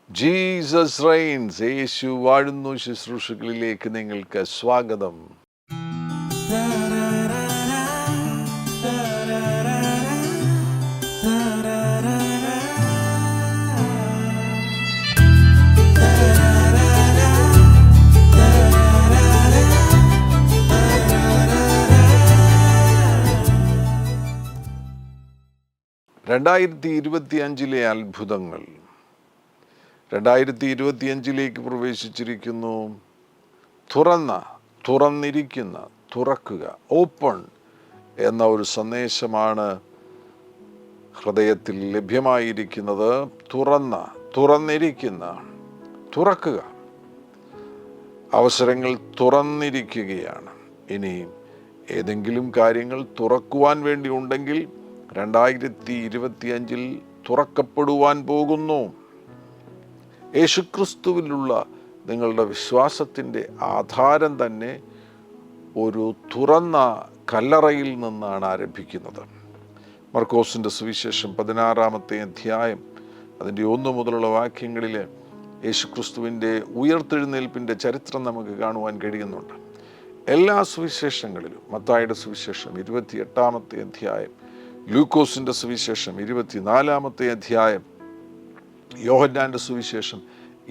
Jesus Reigns, യേശു വാഴുന്നു ശുശ്രൂഷകളിലേക്ക് നിങ്ങൾക്ക് സ്വാഗതം. രണ്ടായിരത്തി 2025 അത്ഭുതങ്ങൾ 2025 പ്രവേശിച്ചിരിക്കുന്നു. തുറന്നിരിക്കുന്ന, തുറക്കുക, ഓപ്പൺ എന്ന ഒരു സന്ദേശമാണ് ഹൃദയത്തിൽ ലഭ്യമായിരിക്കുന്നത്. തുറന്നിരിക്കുന്ന, തുറക്കുക. അവസരങ്ങൾ തുറന്നിരിക്കുകയാണ്. ഇനി ഏതെങ്കിലും കാര്യങ്ങൾ തുറക്കുവാൻ വേണ്ടി ഉണ്ടെങ്കിൽ 2025 തുറക്കപ്പെടുവാൻ പോകുന്നു. യേശുക്രിസ്തുവിലുള്ള നിങ്ങളുടെ വിശ്വാസത്തിൻ്റെ ആധാരം തന്നെ ഒരു തുറന്ന കല്ലറയിൽ നിന്നാണ് ആരംഭിക്കുന്നത്. മർക്കോസിൻ്റെ സുവിശേഷം 16-ാമത്തെ അധ്യായം അതിൻ്റെ 1 മുതലുള്ള വാക്യങ്ങളിൽ യേശുക്രിസ്തുവിൻ്റെ ഉയർത്തെഴുന്നേൽപ്പിൻ്റെ ചരിത്രം നമുക്ക് കാണുവാൻ കഴിയുന്നുണ്ട്. എല്ലാ സുവിശേഷങ്ങളിലും മത്തായിയുടെ സുവിശേഷം 28-ാമത്തെ അധ്യായം, ലൂക്കോസിൻ്റെ സുവിശേഷം 24-ാമത്തെ അധ്യായം, യോഹന്നാൻ്റെ സുവിശേഷം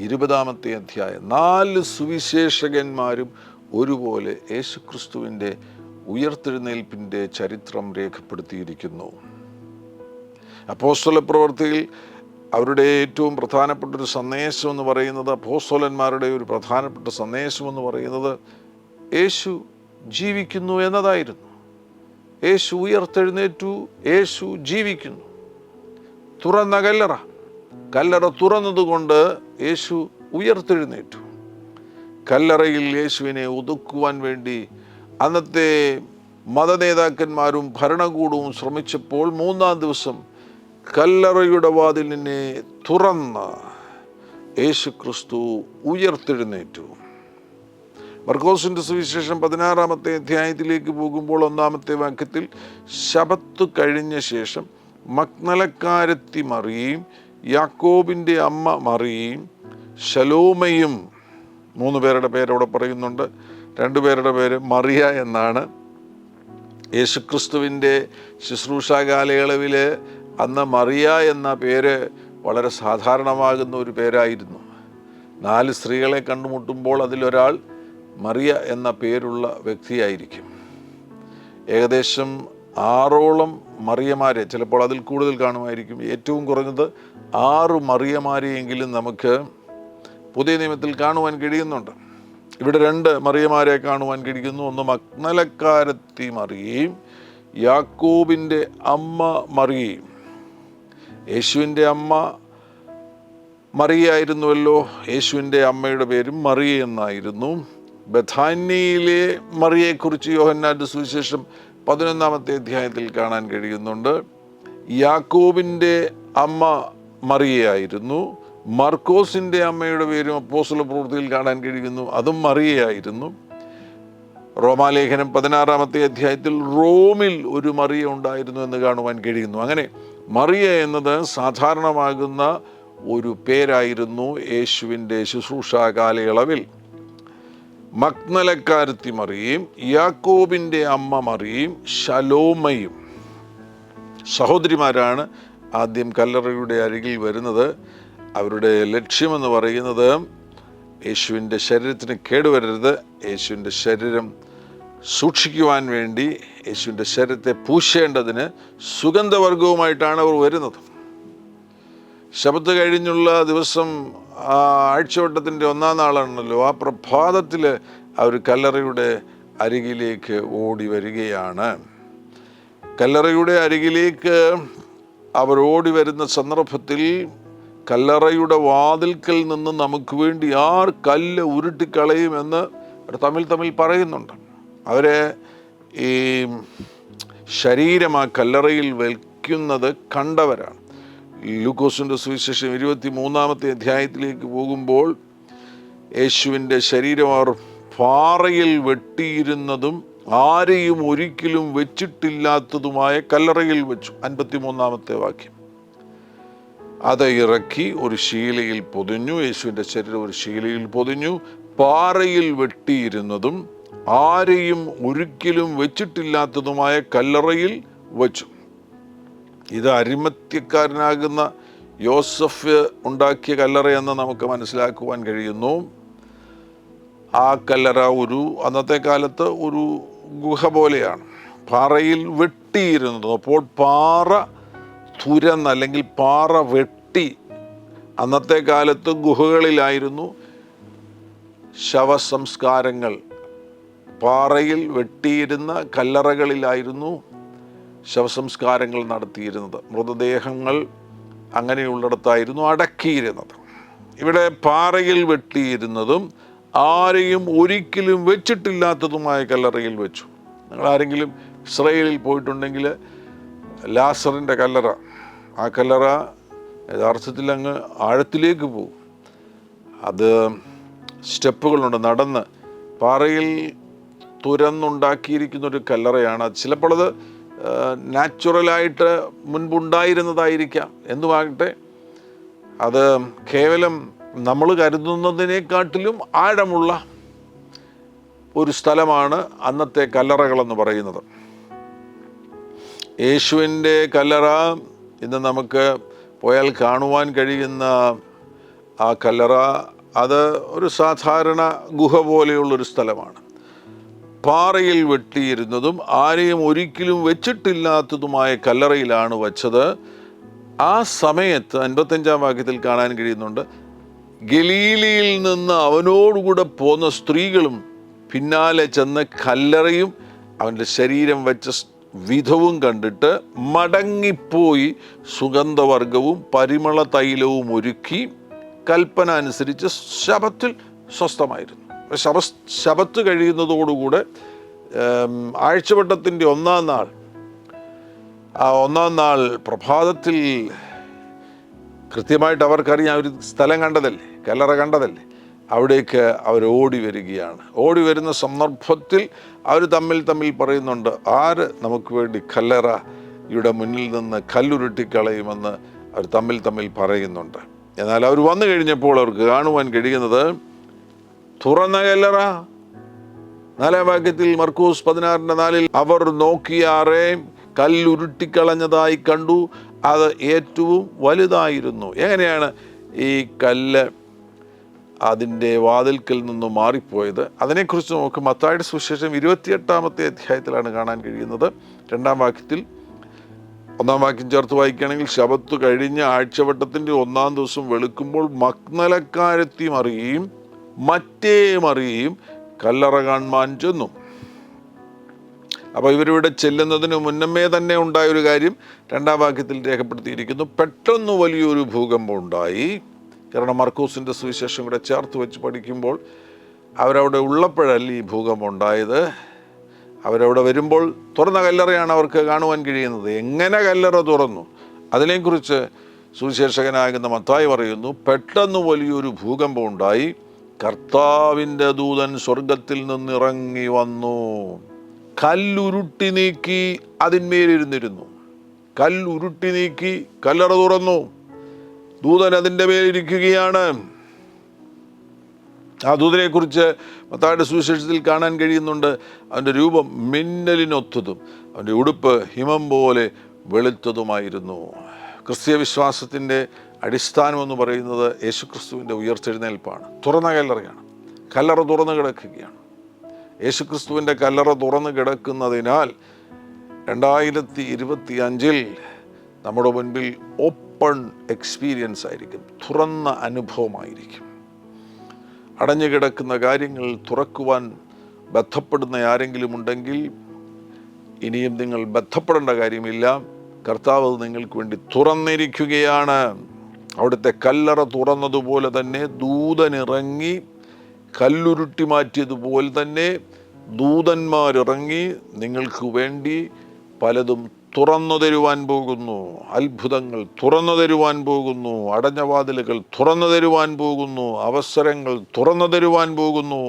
20-ാമത്തെ അധ്യായം, 4 സുവിശേഷകന്മാരും ഒരുപോലെ യേശുക്രിസ്തുവിൻ്റെ ഉയർത്തെഴുന്നേൽപ്പിൻ്റെ ചരിത്രം രേഖപ്പെടുത്തിയിരിക്കുന്നു. അപ്പോസ്തല പ്രവൃത്തിയിൽ അവരുടെ ഏറ്റവും പ്രധാനപ്പെട്ടൊരു സന്ദേശം എന്ന് പറയുന്നത്, അപ്പോസ്തലന്മാരുടെ ഒരു പ്രധാനപ്പെട്ട സന്ദേശം എന്ന് പറയുന്നത് യേശു ജീവിക്കുന്നു എന്നതായിരുന്നു. യേശു ഉയർത്തെഴുന്നേറ്റു, യേശു ജീവിക്കുന്നു. തുറന്ന കല്ലറ തുറന്നതുകൊണ്ട് യേശു ഉയർത്തെഴുന്നേറ്റു. കല്ലറയിൽ യേശുവിനെ ഒതുക്കുവാൻ വേണ്ടി അന്നത്തെ മതനേതാക്കന്മാരും ഭരണകൂടവും ശ്രമിച്ചപ്പോൾ 3-ാം ദിവസം കല്ലറയുടെ വാതിലിനെ തുറന്ന് യേശുക്രിസ്തു ഉയർത്തെഴുന്നേറ്റു. മർക്കോസിൻ്റെ സുവിശേഷം 16-ാമത്തെ അധ്യായത്തിലേക്ക് പോകുമ്പോൾ 1-ാമത്തെ വാക്യത്തിൽ, ശബത്ത് കഴിഞ്ഞ ശേഷം മഗ്ദലക്കാരത്തി മറിയയും യാക്കോബിൻ്റെ അമ്മ മറിയയും ശലോമയും, 3 പേരുടെ പേര് അവിടെ പറയുന്നുണ്ട്. 2 പേരുടെ പേര് മറിയ എന്നാണ്. യേശുക്രിസ്തുവിൻ്റെ ശുശ്രൂഷാ കാലയളവിൽ അന്ന് മറിയ എന്ന പേര് വളരെ സാധാരണമാകുന്ന ഒരു പേരായിരുന്നു. 4 സ്ത്രീകളെ കണ്ടുമുട്ടുമ്പോൾ അതിലൊരാൾ മറിയ എന്ന പേരുള്ള വ്യക്തിയായിരിക്കും. ഏകദേശം 6ഓളം മറിയമാരെ, ചിലപ്പോൾ അതിൽ കൂടുതൽ കാണുമായിരിക്കും. ഏറ്റവും കുറഞ്ഞത് 6 മറിയമാരെയെങ്കിലും നമുക്ക് പുതിയ നിയമത്തിൽ കാണുവാൻ കഴിയുന്നുണ്ട്. ഇവിടെ 2 മറിയമാരെ കാണുവാൻ കഴിയുന്നു. ഒന്ന് മഗ്ദലക്കാരത്തി മറിയയും യാക്കോബിൻ്റെ അമ്മ മറിയയും. യേശുവിൻ്റെ അമ്മ മറിയായിരുന്നുവല്ലോ. യേശുവിൻ്റെ അമ്മയുടെ പേരും മറിയ എന്നായിരുന്നു. ബഥാന്യയിലെ മറിയയെക്കുറിച്ച് യോഹന്നാൻ്റെ സുവിശേഷം 11-ാമത്തെ അധ്യായത്തിൽ കാണാൻ കഴിയുന്നുണ്ട്. യാക്കോബിൻ്റെ അമ്മ മറിയയായിരുന്നു. മർക്കോസിൻ്റെ അമ്മയുടെ പേരും അപ്പോസ്തല പ്രവൃത്തിയിൽ കാണാൻ കഴിയുന്നു, അതും മറിയയായിരുന്നു. റോമാലേഖനം 16-ാമത്തെ അധ്യായത്തിൽ റോമിൽ ഒരു മറിയ ഉണ്ടായിരുന്നു എന്ന് കാണുവാൻ കഴിയുന്നു. അങ്ങനെ മറിയ എന്നത് സാധാരണമാകുന്ന ഒരു പേരായിരുന്നു യേശുവിൻ്റെ ശുശ്രൂഷാ കാലയളവിൽ. മഗ്ദലക്കാരത്തി മറിയയും യാക്കോബിൻ്റെ അമ്മ മറിയയും ശലോമയും സഹോദരിമാരാണ് ആദ്യം കല്ലറയുടെ അരികിൽ വരുന്നത്. അവരുടെ ലക്ഷ്യമെന്ന് പറയുന്നത് യേശുവിൻ്റെ ശരീരത്തിന് കേടുവരരുത്, യേശുവിൻ്റെ ശരീരം സൂക്ഷിക്കുവാൻ വേണ്ടി, യേശുവിൻ്റെ ശരീരത്തെ പൂശേണ്ടതിന് സുഗന്ധവർഗവുമായിട്ടാണ് അവർ വരുന്നത്. ശബത്ത് കഴിഞ്ഞുള്ള ദിവസം, ആഴ്ചവട്ടത്തിൻ്റെ 1-ാം നാളാണല്ലോ. ആ പ്രഭാതത്തിൽ അവർ കല്ലറയുടെ അരികിലേക്ക് ഓടി വരികയാണ്. കല്ലറയുടെ അരികിലേക്ക് അവർ ഓടി വരുന്ന സന്ദർഭത്തിൽ കല്ലറയുടെ വാതിൽക്കൽ നിന്ന് നമുക്ക് വേണ്ടി ആർ കല്ല് ഉരുട്ടിക്കളയുമെന്ന് തമ്മിൽ പറയുന്നുണ്ട്. അവരെ ഈ ശരീരം ആ കല്ലറയിൽ വയ്ക്കുന്നത് കണ്ടവരാണ്. ലൂക്കോസിൻ്റെ സുവിശേഷം 23-ാമത്തെ അധ്യായത്തിലേക്ക് പോകുമ്പോൾ യേശുവിൻ്റെ ശരീരം അവർ പാറയിൽ വെട്ടിയിരുന്നതും ആരെയും ഒരിക്കലും വെച്ചിട്ടില്ലാത്തതുമായ കല്ലറയിൽ വെച്ചു. 53-ാമത്തെ വാക്യം. അത് ഇറക്കി ഒരു ശീലയിൽ പൊതിഞ്ഞു. യേശുവിൻ്റെ ശരീരം ഒരു ശീലയിൽ പൊതിഞ്ഞു. പാറയിൽ വെട്ടിയിരുന്നതും ആരെയും ഒരിക്കലും വെച്ചിട്ടില്ലാത്തതുമായ കല്ലറയിൽ വച്ചു. ഇത് അരിമത്യക്കാരനാകുന്ന യോസഫ് ഉണ്ടാക്കിയ കല്ലറയെന്ന് നമുക്ക് മനസ്സിലാക്കുവാൻ കഴിയുന്നു. ആ കല്ലറ അന്നത്തെ കാലത്ത് ഒരു ഗുഹ പോലെയാണ്, പാറയിൽ വെട്ടിയിരുന്നത്. അപ്പോൾ പാറ തുരന്ന് അല്ലെങ്കിൽ പാറ വെട്ടി, അന്നത്തെ കാലത്ത് ഗുഹകളിലായിരുന്നു ശവസംസ്കാരങ്ങൾ. പാറയിൽ വെട്ടിയിരുന്ന കല്ലറകളിലായിരുന്നു ശവസംസ്കാരങ്ങൾ നടത്തിയിരുന്നത്. മൃതദേഹങ്ങൾ അങ്ങനെയുള്ളിടത്തായിരുന്നു അടക്കിയിരുന്നത്. ഇവിടെ പാറയിൽ വെട്ടിയിരുന്നതും ആരെയും ഒരിക്കലും വെച്ചിട്ടില്ലാത്തതുമായ കല്ലറയിൽ വെച്ചു. നിങ്ങൾ ആരെങ്കിലും ഇസ്രായേലിൽ പോയിട്ടുണ്ടെങ്കിൽ ലാസറിൻ്റെ കല്ലറ, ആ കല്ലറ യഥാർത്ഥത്തിൽ അങ്ങ് ആഴത്തിലേക്ക് പോകും. അത് സ്റ്റെപ്പുകളുണ്ട്, നടന്ന് പാറയിൽ തുരന്നുണ്ടാക്കിയിരിക്കുന്നൊരു കല്ലറയാണ്. അത് ചിലപ്പോൾ അത് നാച്ചുറലായിട്ട് മുൻപുണ്ടായിരുന്നതായിരിക്കാം. എന്തുമാകട്ടെ, അത് കേവലം നമ്മൾ കരുതുന്നതിനെക്കാട്ടിലും ആഴമുള്ള ഒരു സ്ഥലമാണ് അന്നത്തെ കല്ലറകളെന്ന് പറയുന്നത്. യേശുവിൻ്റെ കല്ലറ ഇന്ന് നമുക്ക് പോയാൽ കാണുവാൻ കഴിയുന്ന ആ കല്ലറ, അത് ഒരു സാധാരണ ഗുഹ പോലെയുള്ളൊരു സ്ഥലമാണ്. പാറയിൽ വെട്ടിയിരുന്നതും ആരെയും ഒരിക്കലും വെച്ചിട്ടില്ലാത്തതുമായ കല്ലറയിലാണ് വച്ചത്. ആ സമയത്ത് 55-ാം വാക്യത്തിൽ കാണാൻ കഴിയുന്നുണ്ട്, ഗലീലയിൽ നിന്ന് അവനോടുകൂടെ പോന്ന സ്ത്രീകളും പിന്നാലെ ചെന്ന് കല്ലറയും അവൻ്റെ ശരീരം വെച്ച വിധവും കണ്ടിട്ട് മടങ്ങിപ്പോയി സുഗന്ധവർഗവും പരിമള തൈലവും ഒരുക്കി കൽപ്പന അനുസരിച്ച് ശബത്തിൽ സ്വസ്ഥമായിരുന്നു. ശബത്ത് കഴിയുന്നതോടുകൂടെ ആഴ്ചവട്ടത്തിൻ്റെ ഒന്നാം നാൾ പ്രഭാതത്തിൽ കൃത്യമായിട്ട് അവർക്കറിയാം, ഒരു സ്ഥലം കണ്ടതല്ലേ, കല്ലറ കണ്ടതല്ലേ, അവിടേക്ക് അവർ ഓടി വരികയാണ്. ഓടി വരുന്ന സന്ദർഭത്തിൽ അവർ തമ്മിൽ പറയുന്നുണ്ട്, ആര് നമുക്ക് വേണ്ടി കല്ലറയുടെ മുന്നിൽ നിന്ന് കല്ലുരുട്ടിക്കളയുമെന്ന് അവർ തമ്മിൽ പറയുന്നുണ്ട്. എന്നാൽ അവർ വന്നു കഴിഞ്ഞപ്പോൾ അവർക്ക് കാണുവാൻ കഴിയുന്നത് തുറന്ന കല്ലറ. 4-ാം വാക്യത്തിൽ മർക്കോസ് 16:4 അവർ നോക്കിയാറെ കല്ലുരുട്ടിക്കളഞ്ഞതായി കണ്ടു, അത് ഏറ്റവും വലുതായിരുന്നു. എങ്ങനെയാണ് ഈ കല്ല് അതിൻ്റെ വാതിൽക്കൽ നിന്ന് മാറിപ്പോയത്? അതിനെക്കുറിച്ച് നമുക്ക് മത്തായിയുടെ സുവിശേഷം 28-ാമത്തെ അധ്യായത്തിലാണ് കാണാൻ കഴിയുന്നത്. 2-ാം വാക്യത്തിൽ 1-ാം വാക്യം ചേർത്ത് വായിക്കുകയാണെങ്കിൽ, ശബത്ത് കഴിഞ്ഞ ആഴ്ചവട്ടത്തിൻ്റെ 1-ാം ദിവസം വെളുക്കുമ്പോൾ മഗ്ദലക്കാരത്തി മറിയയും മറ്റേ മറിയയും കല്ലറ കാണുവാൻ ചെന്നു. അപ്പോൾ ഇവരിവിടെ ചെല്ലുന്നതിന് മുന്നമേ തന്നെ ഉണ്ടായൊരു കാര്യം 2-ാം വാക്യത്തിൽ രേഖപ്പെടുത്തിയിരിക്കുന്നു. പെട്ടെന്ന് വലിയൊരു ഭൂകമ്പം ഉണ്ടായി. കാരണം മർക്കോസിൻ്റെ സുവിശേഷം കൂടെ ചേർത്ത് വെച്ച് പഠിക്കുമ്പോൾ അവരവിടെ ഉള്ളപ്പോഴല്ല ഈ ഭൂകമ്പം ഉണ്ടായത്. അവരവിടെ വരുമ്പോൾ തുറന്ന കല്ലറയാണ് അവർക്ക് കാണുവാൻ കഴിയുന്നത്. എങ്ങനെ കല്ലറ തുറന്നു? അതിനെക്കുറിച്ച് സുവിശേഷകനാകുന്ന മത്തായി പറയുന്നു, പെട്ടെന്ന് വലിയൊരു ഭൂകമ്പം ഉണ്ടായി, കർത്താവിൻ്റെ ദൂതൻ സ്വർഗത്തിൽ നിന്നിറങ്ങി വന്നു, കല്ലുരുട്ടി നീക്കി അതിന്മേലിരുന്നിരുന്നു. കല്ലുരുട്ടി നീക്കി കല്ലറ തുറന്നു, ദൂതൻ അതിൻ്റെ മേലിരിക്കുകയാണ്. ആ ദൂതനെക്കുറിച്ച് മത്തായിയുടെ സുവിശേഷത്തിൽ കാണാൻ കഴിയുന്നുണ്ട്. അവൻ്റെ രൂപം മിന്നലിനൊത്തതും അവൻ്റെ ഉടുപ്പ് ഹിമം പോലെ വെളുത്തതുമായിരുന്നു. ക്രിസ്തീയ വിശ്വാസത്തിൻ്റെ അടിസ്ഥാനമെന്ന് പറയുന്നത് യേശുക്രിസ്തുവിൻ്റെ ഉയർത്തെഴുന്നേൽപ്പാണ്. തുറന്ന കല്ലറയാണ്, കല്ലറ തുറന്നു കിടക്കുകയാണ്. യേശുക്രിസ്തുവിൻ്റെ കല്ലറ തുറന്നു കിടക്കുന്നതിനാൽ 2025 നമ്മുടെ മുൻപിൽ ഓപ്പൺ എക്സ്പീരിയൻസ് ആയിരിക്കും, തുറന്ന അനുഭവമായിരിക്കും. അടഞ്ഞു കിടക്കുന്ന കാര്യങ്ങൾ തുറക്കുവാൻ ബന്ധപ്പെടുന്ന ആരെങ്കിലും ഉണ്ടെങ്കിൽ ഇനിയും നിങ്ങൾ ബന്ധപ്പെടേണ്ട കാര്യമില്ല. കർത്താവ് നിങ്ങൾക്ക് വേണ്ടി തുറന്നിരിക്കുകയാണ്. അവിടുത്തെ കല്ലറ തുറന്നതുപോലെ തന്നെ ദൂതനിറങ്ങി കല്ലുരുട്ടി മാറ്റിയതുപോലെ തന്നെ ദൂതന്മാരിറങ്ങി നിങ്ങൾക്ക് വേണ്ടി പലതും തുറന്നു തരുവാൻ പോകുന്നു. അത്ഭുതങ്ങൾ തുറന്നു തരുവാൻ പോകുന്നു. അടഞ്ഞ വാതിലുകൾ തുറന്നു തരുവാൻ പോകുന്നു. അവസരങ്ങൾ തുറന്നു തരുവാൻ പോകുന്നു.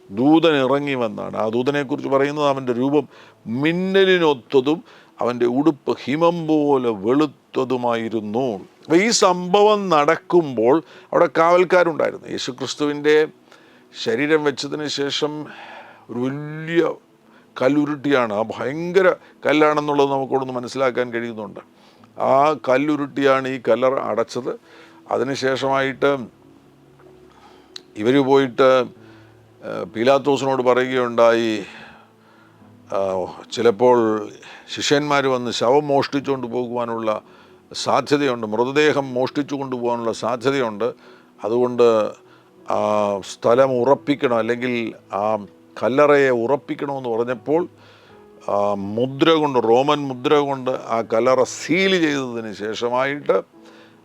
ദൂതൻ ഇറങ്ങി വന്നാണ്. ആ ദൂതനെക്കുറിച്ച് പറയുന്നത് അവൻ്റെ രൂപം മിന്നലിനൊത്തതും അവൻ്റെ ഉടുപ്പ് ഹിമം പോലെ വെളുത്തതുമായിരുന്നു. അപ്പോൾ ഈ സംഭവം നടക്കുമ്പോൾ അവിടെ കാവൽക്കാരുണ്ടായിരുന്നു. യേശുക്രിസ്തുവിൻ്റെ ശരീരം വെച്ചതിന് ശേഷം ഒരു വലിയ കല്ലുരുട്ടിയാണ്, ആ ഭയങ്കര കല്ലാണെന്നുള്ളത് നമുക്കോടൊന്ന് മനസ്സിലാക്കാൻ കഴിയുന്നുണ്ട്. ആ കല്ലുരുട്ടിയാണ് ഈ കല്ലറ അടച്ചത്. അതിനുശേഷമായിട്ട് ഇവർ പോയിട്ട് പീലാത്തോസിനോട് പറയുകയുണ്ടായി, ചിലപ്പോൾ ശിഷ്യന്മാർ വന്ന് ശവം മോഷ്ടിച്ചുകൊണ്ട് പോകുവാനുള്ള സാധ്യതയുണ്ട്, മൃതദേഹം മോഷ്ടിച്ചു കൊണ്ടുപോകാനുള്ള സാധ്യതയുണ്ട്, അതുകൊണ്ട് സ്ഥലം ഉറപ്പിക്കണം, അല്ലെങ്കിൽ ആ കല്ലറയെ ഉറപ്പിക്കണമെന്ന് പറഞ്ഞപ്പോൾ മുദ്ര കൊണ്ട്, റോമൻ മുദ്ര കൊണ്ട് ആ കല്ലറ സീൽ ചെയ്തതിന് ശേഷമായിട്ട്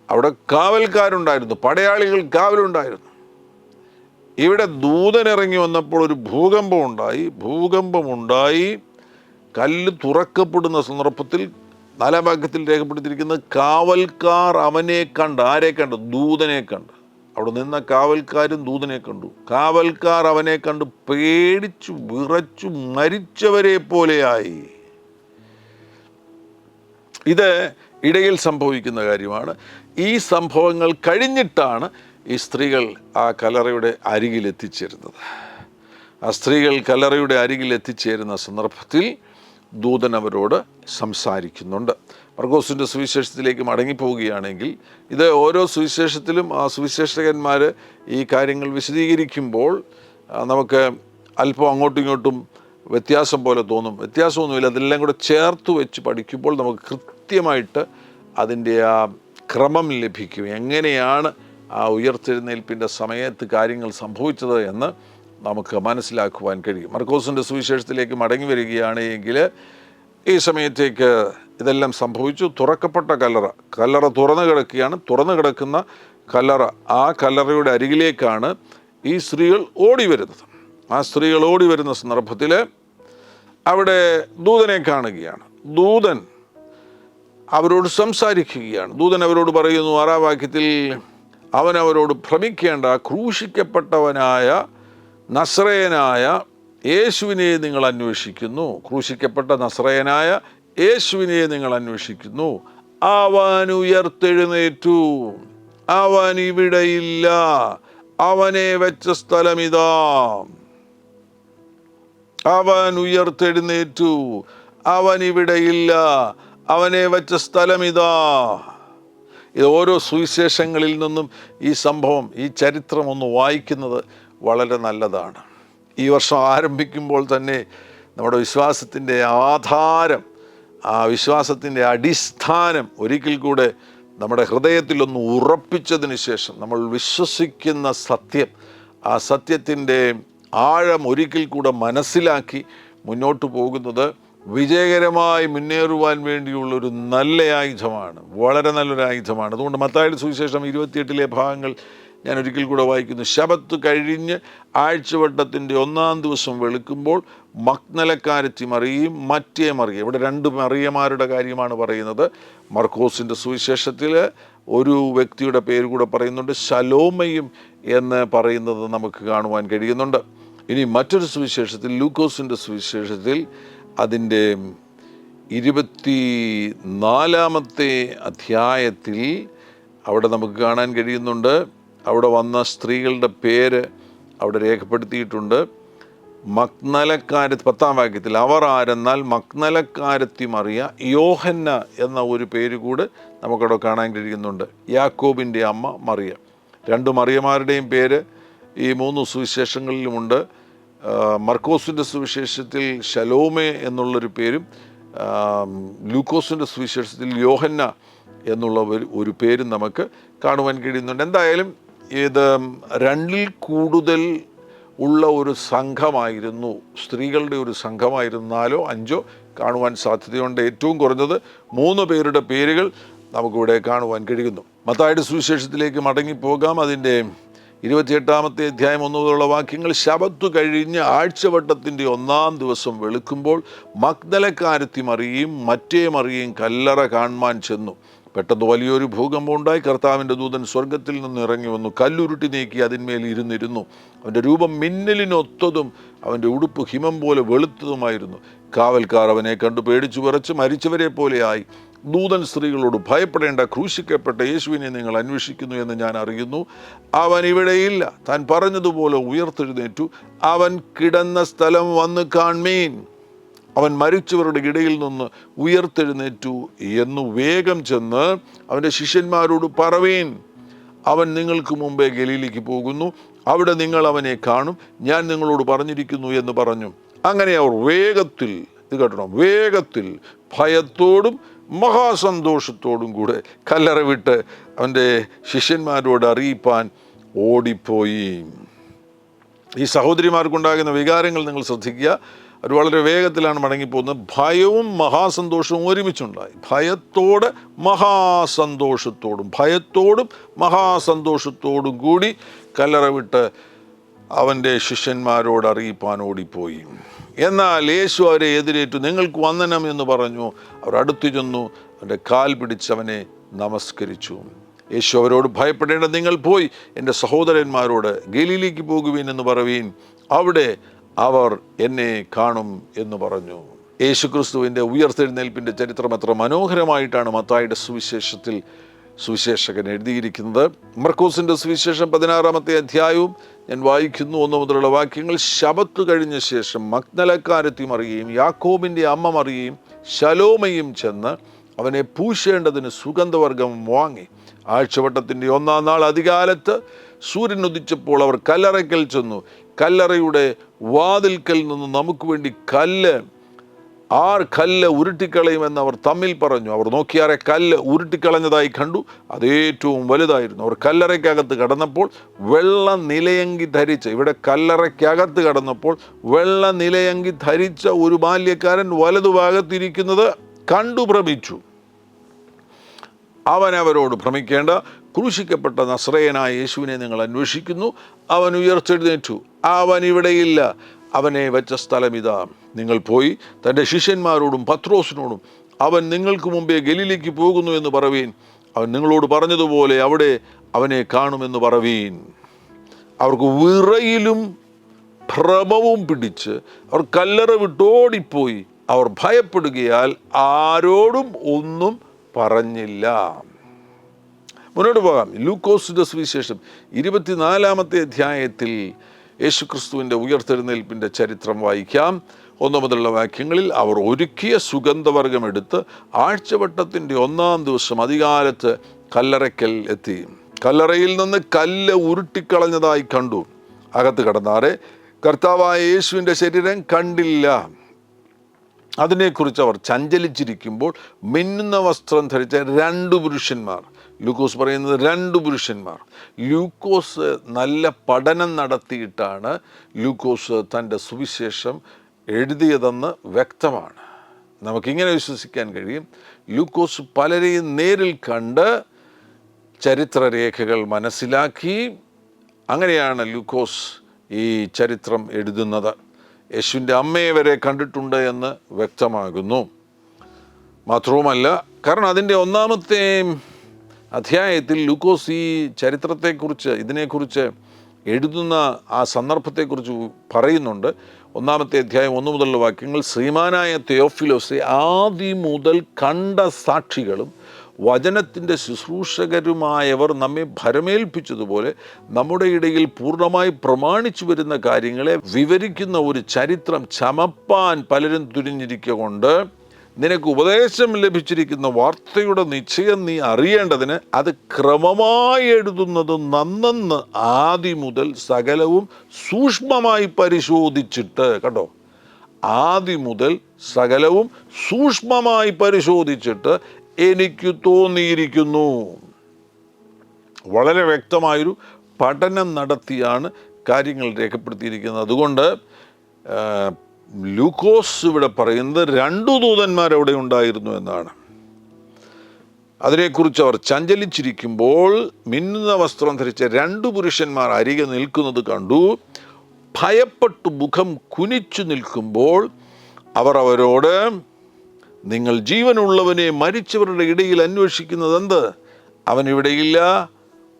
അവിടെ കാവൽക്കാരുണ്ടായിരുന്നു, പടയാളികൾ കാവലുണ്ടായിരുന്നു. ഇവിടെ ദൂതൻ ഇറങ്ങി വന്നപ്പോൾ ഒരു ഭൂകമ്പമുണ്ടായി. കല്ല് തുറക്കപ്പെടുന്ന സന്ദർഭത്തിൽ 4-ാം വാക്യത്തിൽ രേഖപ്പെടുത്തിയിരിക്കുന്നത് കാവൽക്കാർ അവനെ കണ്ട്. ആരെ കണ്ട്? ദൂതനെ കണ്ട്. അവിടെ നിന്ന കാവൽക്കാരും ദൂതനെ കണ്ടു. കാവൽക്കാർ അവനെ കണ്ട് പേടിച്ചു വിറച്ചു മരിച്ചവരെ പോലെയായി. ഇത് ഇടയിൽ സംഭവിക്കുന്ന കാര്യമാണ്. ഈ സംഭവങ്ങൾ കഴിഞ്ഞിട്ടാണ് ഈ സ്ത്രീകൾ ആ കല്ലറയുടെ അരികിൽ എത്തിച്ചേരുന്നത്. ആ സ്ത്രീകൾ കല്ലറയുടെ അരികിൽ എത്തിച്ചേരുന്ന സന്ദർഭത്തിൽ ദൂതൻ അവരോട് സംസാരിക്കുന്നുണ്ട്. മർക്കോസിൻ്റെ സുവിശേഷത്തിലേക്ക് മടങ്ങിപ്പോവുകയാണെങ്കിൽ, ഇത് ഓരോ സുവിശേഷത്തിലും ആ സുവിശേഷകന്മാർ ഈ കാര്യങ്ങൾ വിശദീകരിക്കുമ്പോൾ നമുക്ക് അല്പം അങ്ങോട്ടും ഇങ്ങോട്ടും വ്യത്യാസം പോലെ തോന്നും. വ്യത്യാസമൊന്നുമില്ല, അതെല്ലാം കൂടെ ചേർത്ത് വെച്ച് പഠിക്കുമ്പോൾ നമുക്ക് കൃത്യമായിട്ട് അതിൻ്റെ ആ ക്രമം ലഭിക്കും. എങ്ങനെയാണ് ആ ഉയർത്തെഴുന്നേൽപ്പിൻ്റെ സമയത്ത് കാര്യങ്ങൾ സംഭവിച്ചത് എന്ന് നമുക്ക് മനസ്സിലാക്കുവാൻ കഴിയും. മർക്കോസിൻ്റെ സുവിശേഷത്തിലേക്ക് മടങ്ങി വരികയാണ് എങ്കിൽ, ഈ സമയത്തേക്ക് ഇതെല്ലാം സംഭവിച്ചു. തുറക്കപ്പെട്ട കല്ലറ തുറന്നു കിടക്കുകയാണ്. തുറന്നു കിടക്കുന്ന കല്ലറ, ആ കല്ലറയുടെ അരികിലേക്കാണ് ഈ സ്ത്രീകൾ ഓടി വരുന്നത്. ആ സ്ത്രീകൾ ഓടി വരുന്ന സന്ദർഭത്തിൽ അവിടെ ദൂതനെ കാണുകയാണ്. ദൂതൻ അവരോട് സംസാരിക്കുകയാണ്. ദൂതൻ അവരോട് പറയുന്നു 6-ാം വാക്യത്തിൽ, അവൻ അവരോട് ഭ്രമിക്കേണ്ട, ക്രൂശിക്കപ്പെട്ടവനായ നസ്രയനായ യേശുവിനെ നിങ്ങൾ അന്വേഷിക്കുന്നു. ക്രൂശിക്കപ്പെട്ട നസ്രയനായ യേശുവിനെ നിങ്ങൾ അന്വേഷിക്കുന്നു. അവൻ ഉയർത്തെഴുന്നേറ്റു, അവൻ ഇവിടെയില്ല, അവനെ വെച്ച സ്ഥലമിതാ. അവൻ ഉയർത്തെഴുന്നേറ്റു, അവൻ ഇവിടെയില്ല, അവനെ വെച്ച സ്ഥലമിതാ. ഇത് ഓരോ സുവിശേഷങ്ങളിൽ നിന്നും ഈ സംഭവം, ഈ ചരിത്രം ഒന്ന് വായിക്കുന്നത് വളരെ നല്ലതാണ്. ഈ വർഷം ആരംഭിക്കുമ്പോൾ തന്നെ നമ്മുടെ വിശ്വാസത്തിൻ്റെ ആധാരം, ആ വിശ്വാസത്തിൻ്റെ അടിസ്ഥാനം ഒരിക്കൽ കൂടെ നമ്മുടെ ഹൃദയത്തിലൊന്ന് ഉറപ്പിച്ചതിന് ശേഷം, നമ്മൾ വിശ്വസിക്കുന്ന സത്യം, ആ സത്യത്തിൻ്റെ ആഴം ഒരിക്കൽ കൂടെ മനസ്സിലാക്കി മുന്നോട്ട് പോകുന്നത് വിജയകരമായി മുന്നേറുവാൻ വേണ്ടിയുള്ളൊരു നല്ല ആയുധമാണ്, വളരെ നല്ലൊരു ആയുധമാണ്. അതുകൊണ്ട് മത്തായിയുടെ സുവിശേഷം 28 ഭാഗങ്ങൾ ഞാൻ ഒരിക്കൽ കൂടെ വായിക്കുന്നു. ശബത്ത് കഴിഞ്ഞ് ആഴ്ചവട്ടത്തിൻ്റെ 1-ാം ദിവസം വെളുക്കുമ്പോൾ മഗ്ദലക്കാരത്തി മറിയയും മറ്റേ മറിയ, ഇവിടെ 2 മറിയമാരുടെ കാര്യമാണ് പറയുന്നത്. മർക്കോസിൻ്റെ സുവിശേഷത്തിൽ ഒരു വ്യക്തിയുടെ പേര് കൂടെ പറയുന്നുണ്ട്, ശലോമയും എന്ന് പറയുന്നത് നമുക്ക് കാണുവാൻ കഴിയുന്നുണ്ട്. ഇനി മറ്റൊരു സുവിശേഷത്തിൽ, ലൂക്കോസിൻ്റെ സുവിശേഷത്തിൽ അതിൻ്റെ 24-ാമത്തെ അധ്യായത്തിൽ അവിടെ നമുക്ക് കാണാൻ കഴിയുന്നുണ്ട്. അവിടെ വന്ന സ്ത്രീകളുടെ പേര് അവിടെ രേഖപ്പെടുത്തിയിട്ടുണ്ട്. മഗ്ദലക്കാരത്തി, 10-ാം വാക്യത്തിൽ, അവർ ആരെന്നാൽ മഗ്ദലക്കാരത്തി മറിയ, യോഹന്ന എന്ന ഒരു പേര് കൂടെ നമുക്കവിടെ കാണാൻ കഴിയുന്നുണ്ട്. യാക്കോബിൻ്റെ അമ്മ മറിയ. 2 മറിയമാരുടെയും പേര് ഈ 3 സുവിശേഷങ്ങളിലുമുണ്ട്. മർക്കോസിൻ്റെ സുവിശേഷത്തിൽ ശലോമെ എന്നുള്ളൊരു പേരും ലൂക്കോസിൻ്റെ സുവിശേഷത്തിൽ യോഹന്ന എന്നുള്ള ഒരു പേരും നമുക്ക് കാണുവാൻ കഴിയുന്നുണ്ട്. എന്തായാലും ഇത് 2-ൽ കൂടുതൽ ഉള്ള ഒരു സംഘമായിരുന്നു, സ്ത്രീകളുടെ ഒരു സംഘമായിരുന്നു. 4-ഓ 5-ഓ കാണുവാൻ സാധ്യതയുണ്ട്. ഏറ്റവും കുറഞ്ഞത് 3 പേരുടെ പേരുകൾ നമുക്കിവിടെ കാണുവാൻ കഴിയുന്നു. മത്തായിയുടെ സുവിശേഷത്തിലേക്ക് മടങ്ങിപ്പോകാം. അതിൻ്റെ 28-ാമത്തെ അധ്യായം 1 മുതലുള്ള വാക്യങ്ങൾ. ശബത്ത് കഴിഞ്ഞ് ആഴ്ചവട്ടത്തിൻ്റെ 1-ാം ദിവസം വെളുക്കുമ്പോൾ മഗ്ദലക്കാരത്തി മറിയയും മറ്റേ മറിയയും കല്ലറ കാണുവാൻ ചെന്നു. പെട്ടെന്ന് വലിയൊരു ഭൂകമ്പം ഉണ്ടായി. കർത്താവിൻ്റെ ദൂതൻ സ്വർഗത്തിൽ നിന്ന് ഇറങ്ങി വന്നു, കല്ലുരുട്ടി നീക്കി അതിന്മേൽ ഇരുന്നിരുന്നു. അവൻ്റെ രൂപം മിന്നലിനൊത്തതും അവൻ്റെ ഉടുപ്പ് ഹിമം പോലെ വെളുത്തതുമായിരുന്നു. കാവൽക്കാർ അവനെ കണ്ടു പേടിച്ചു വിറച്ച് മരിച്ചവരെ പോലെയായി. ദൂതൻ സ്ത്രീകളോട്, ഭയപ്പെടേണ്ട, ക്രൂശിക്കപ്പെട്ട യേശുവിനെ നിങ്ങൾ അന്വേഷിക്കുന്നു എന്ന് ഞാൻ അറിയുന്നു. അവൻ ഇവിടെയില്ല, താൻ പറഞ്ഞതുപോലെ ഉയർത്തെഴുന്നേറ്റു. അവൻ കിടന്ന സ്ഥലം വന്ന് കാൺമീൻ. അവൻ മരിച്ചവരുടെ ഇടയിൽ നിന്ന് ഉയർത്തെഴുന്നേറ്റു എന്ന് വേഗം ചെന്ന് അവൻ്റെ ശിഷ്യന്മാരോട് പറവീൻ. അവൻ നിങ്ങൾക്ക് മുമ്പേ ഗലീലയ്ക്ക് പോകുന്നു, അവിടെ നിങ്ങൾ അവനെ കാണും. ഞാൻ നിങ്ങളോട് പറഞ്ഞിരിക്കുന്നു എന്ന് പറഞ്ഞു. അങ്ങനെ അവർ വേഗത്തിൽ, ഇത് കേട്ടോ, വേഗത്തിൽ ഭയത്തോടും മഹാസന്തോഷത്തോടും കൂടെ കല്ലറ വിട്ട് അവൻ്റെ ശിഷ്യന്മാരോട് അറിയിപ്പാൻ ഓടിപ്പോയി. ഈ സഹോദരിമാർക്കുണ്ടാകുന്ന വികാരങ്ങൾ നിങ്ങൾ ശ്രദ്ധിക്കുക. അവർ വളരെ വേഗത്തിലാണ് മടങ്ങിപ്പോകുന്നത്. ഭയവും മഹാസന്തോഷവും ഒരുമിച്ചുണ്ടായി. ഭയത്തോടും മഹാസന്തോഷത്തോടും കൂടി കല്ലറ വിട്ട് അവൻ്റെ ശിഷ്യന്മാരോട് അറിയിപ്പാൻ ഓടിപ്പോയി. എന്നാൽ യേശു അവരെ എതിരേറ്റു, നിങ്ങൾക്ക് വന്ദനം എന്ന് പറഞ്ഞു. അവർ അടുത്തു ചെന്നു അവൻ്റെ കാൽ പിടിച്ച് അവനെ നമസ്കരിച്ചു. യേശു അവരോട്, ഭയപ്പെടേണ്ട, നിങ്ങൾ പോയി എൻ്റെ സഹോദരന്മാരോട് ഗലീലയ്ക്ക് പോകുവീൻ എന്ന് പറവീൻ, അവിടെ അവർ എന്നെ കാണും എന്ന് പറഞ്ഞു. യേശു ക്രിസ്തുവിൻ്റെ ഉയർത്തെഴുന്നേൽപ്പിൻ്റെ ചരിത്രം എത്ര മനോഹരമായിട്ടാണ് മത്തായിയുടെ സുവിശേഷത്തിൽ സുവിശേഷകൻ എഴുതിയിരിക്കുന്നത്. മർക്കോസിൻ്റെ സുവിശേഷം 16-ാമത്തെ അധ്യായവും ഞാൻ വായിക്കുന്നു, 1 മുതലുള്ള വാക്യങ്ങൾ. ശബത്ത് കഴിഞ്ഞ ശേഷം മഗ്ദലക്കാരത്തി മറിയയും യാക്കോബിൻ്റെ അമ്മ മറിയയും ശലോമയും ചെന്ന് അവനെ പൂശേണ്ടതിന് സുഗന്ധവർഗം വാങ്ങി. ആഴ്ചവട്ടത്തിൻ്റെ 1-ാം നാൾ അതികാലത്ത് സൂര്യൻ ഉദിച്ചപ്പോൾ അവർ കല്ലറയ്ക്കൽ ചെന്നു. കല്ലറയുടെ വാതിൽക്കൽ നിന്ന് നമുക്ക് വേണ്ടി കല്ല് ഉരുട്ടിക്കളയുമെന്ന് അവർ തമ്മിൽ പറഞ്ഞു. അവർ നോക്കിയാറെ കല്ല് ഉരുട്ടിക്കളഞ്ഞതായി കണ്ടു. അത് ഏറ്റവും വലുതായിരുന്നു. അവർ കല്ലറയ്ക്കകത്ത് കടന്നപ്പോൾ വെള്ള നിലയങ്കി ധരിച്ച, ഇവിടെ കല്ലറയ്ക്കകത്ത് കടന്നപ്പോൾ വെള്ള നിലയങ്കി ധരിച്ച ഒരു ബാല്യക്കാരൻ വലതുഭാഗത്തിരിക്കുന്നത് കണ്ടു ഭ്രമിച്ചു. അവൻ അവരോട്, ഭ്രമിക്കേണ്ട, ക്രൂശിക്കപ്പെട്ട നസ്രയനായ യേശുവിനെ നിങ്ങൾ അന്വേഷിക്കുന്നു. അവൻ ഉയർത്തെഴുന്നേറ്റു, അവൻ ഇവിടെയില്ല, അവനെ വെച്ച സ്ഥലം ഇതാ. നിങ്ങൾ പോയി തൻ്റെ ശിഷ്യന്മാരോടും പത്രോസിനോടും അവൻ നിങ്ങൾക്ക് മുമ്പേ ഗലീലയ്ക്ക് പോകുന്നു എന്ന് പറവീൻ. അവൻ നിങ്ങളോട് പറഞ്ഞതുപോലെ അവിടെ അവനെ കാണുമെന്ന് പറവീൻ. അവർക്ക് വിറയിലും ഭ്രമവും പിടിച്ച് അവർ കല്ലറ വിട്ടോടിപ്പോയി. അവർ ഭയപ്പെടുകയാൽ ആരോടും ഒന്നും പറഞ്ഞില്ല. മുന്നോട്ട് പോകാം. ലൂക്കോസിന്റെ സുവിശേഷം 24-ാമത്തെ അധ്യായത്തിൽ യേശുക്രിസ്തുവിൻ്റെ ഉയർത്തെഴുന്നേൽപ്പിൻ്റെ ചരിത്രം വായിക്കാം. 1 മുതലുള്ള വാക്യങ്ങളിൽ. അവർ ഒരുക്കിയ സുഗന്ധവർഗം എടുത്ത് ആഴ്ചവട്ടത്തിൻ്റെ 1-ാം ദിവസം അതികാലത്ത് കല്ലറയ്ക്കൽ എത്തി. കല്ലറയിൽ നിന്ന് കല്ല് ഉരുട്ടിക്കളഞ്ഞതായി കണ്ടു. അകത്ത് കടന്നാറെ കർത്താവായ യേശുവിൻ്റെ ശരീരം കണ്ടില്ല. അതിനെക്കുറിച്ച് അവർ ചഞ്ചലിച്ചിരിക്കുമ്പോൾ മിന്നുന്ന വസ്ത്രം ധരിച്ച 2 പുരുഷന്മാർ, ലൂക്കോസ് പറയുന്നത് 2 പുരുഷന്മാർ. ലൂക്കോസ് നല്ല പഠനം നടത്തിയിട്ടാണ് ലൂക്കോസ് തൻ്റെ സുവിശേഷം എഴുതിയതെന്ന് വ്യക്തമാണ്. നമുക്കിങ്ങനെ വിശ്വസിക്കാൻ കഴിയും. ലൂക്കോസ് പലരെയും നേരിൽ കണ്ട് ചരിത്രരേഖകൾ മനസ്സിലാക്കി, അങ്ങനെയാണ് ലൂക്കോസ് ഈ ചരിത്രം എഴുതുന്നത്. യേശുവിൻ്റെ അമ്മയെ വരെ കണ്ടിട്ടുണ്ട് എന്ന് വ്യക്തമാകുന്നു. മാത്രവുമല്ല, കാരണം അതിൻ്റെ 1-ാമത്തെ അധ്യായത്തിൽ ലൂക്കോസ് ഈ ചരിത്രത്തെക്കുറിച്ച്, ഇതിനെക്കുറിച്ച് എഴുതുന്ന ആ സന്ദർഭത്തെക്കുറിച്ച് പറയുന്നുണ്ട്. 1-ാമത്തെ അധ്യായം 1 മുതലുള്ള വാക്യങ്ങൾ. ശ്രീമാനായ തെയോഫിലോസെ, ആദ്യം മുതൽ കണ്ട സാക്ഷികളും വചനത്തിൻ്റെ ശുശ്രൂഷകരുമായവർ നമ്മെ ഭരമേൽപ്പിച്ചതുപോലെ നമ്മുടെ ഇടയിൽ പൂർണ്ണമായി പ്രമാണിച്ചു വരുന്ന കാര്യങ്ങളെ വിവരിക്കുന്ന ഒരു ചരിത്രം ചമപ്പാൻ പലരും തുനിഞ്ഞിരിക്കൊണ്ട് നിനക്ക് ഉപദേശം ലഭിച്ചിരിക്കുന്ന വാർത്തയുടെ നിശ്ചയം നീ അറിയേണ്ടതിന് അത് ക്രമമായി എഴുതുന്നത് നന്നെന്ന് ആദ്യം മുതൽ സകലവും സൂക്ഷ്മമായി പരിശോധിച്ചിട്ട്, കണ്ടോ, ആദ്യം മുതൽ സകലവും സൂക്ഷ്മമായി പരിശോധിച്ചിട്ട് എനിക്ക് തോന്നിയിരിക്കുന്നു. വളരെ വ്യക്തമായൊരു പഠനം നടത്തിയാണ് കാര്യങ്ങൾ രേഖപ്പെടുത്തിയിരിക്കുന്നത്. അതുകൊണ്ട് ലൂക്കോസ് ഇവിടെ പറയുന്നത് 2 ദൂതന്മാർ അവിടെ ഉണ്ടായിരുന്നു എന്നാണ്. അതിനെക്കുറിച്ച് അവർ ചഞ്ചലിച്ചിരിക്കുമ്പോൾ മിന്നുന്ന വസ്ത്രം ധരിച്ച 2 പുരുഷന്മാർ അരികെ നിൽക്കുന്നത് കണ്ടു. ഭയപ്പെട്ടു മുഖം കുനിച്ചു നിൽക്കുമ്പോൾ അവർ അവരോട്, നിങ്ങൾ ജീവനുള്ളവനെ മരിച്ചവരുടെ ഇടയിൽ അന്വേഷിക്കുന്നത് എന്ത്? അവൻ ഇവിടെയില്ല,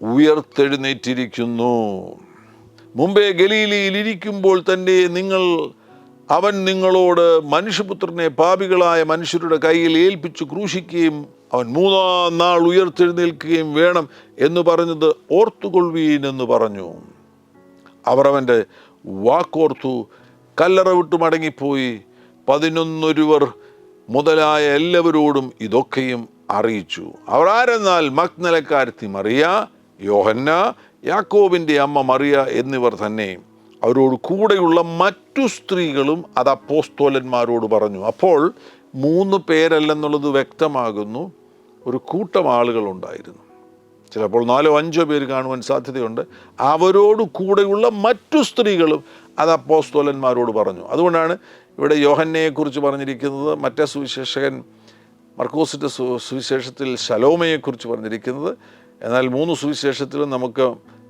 ഉയർത്തെഴുന്നേറ്റിരിക്കുന്നു. മുമ്പേ ഗലീലയിൽ ഇരിക്കുമ്പോൾ തന്നെ അവൻ നിങ്ങളോട് മനുഷ്യപുത്രനെ പാപികളായ മനുഷ്യരുടെ കയ്യിൽ ഏൽപ്പിച്ചു ക്രൂശിക്കുകയും അവൻ 3-ാം നാൾ ഉയർത്തെഴുന്നേൽക്കുകയും വേണം എന്ന് പറഞ്ഞത് ഓർത്തുകൊള്ളുവീൻ എന്ന് പറഞ്ഞു. അവർ അവൻ്റെ വാക്കോർത്തു കല്ലറ വിട്ടു മടങ്ങിപ്പോയി 11 മുതലായ എല്ലാവരോടും ഇതൊക്കെയും അറിയിച്ചു. അവർ ആരെന്നാൽ മഗ്ദലക്കാരത്തി മറിയ, യോഹന്ന, യാക്കോബിൻ്റെ അമ്മ മറിയ എന്നിവർ തന്നെ. അവരോട് കൂടെയുള്ള മറ്റു സ്ത്രീകളും അത് അപ്പോസ്തലന്മാരോട് പറഞ്ഞു. അപ്പോൾ 3 പേരല്ലെന്നുള്ളത് വ്യക്തമാകുന്നു. ഒരു കൂട്ടം ആളുകളുണ്ടായിരുന്നു. ചിലപ്പോൾ 4-5 പേര് കാണുവാൻ സാധ്യതയുണ്ട്. അവരോട് കൂടെയുള്ള മറ്റു സ്ത്രീകളും അത് അപ്പോസ്തലന്മാരോട് പറഞ്ഞു. അതുകൊണ്ടാണ് ഇവിടെ യോഹന്നയെക്കുറിച്ച് പറഞ്ഞിരിക്കുന്നത്. മറ്റേ സുവിശേഷകൻ മർക്കോസിൻ്റെ സുവിശേഷത്തിൽ ശലോമയെക്കുറിച്ച് പറഞ്ഞിരിക്കുന്നത്. എന്നാൽ 3 സുവിശേഷത്തിലും നമുക്ക്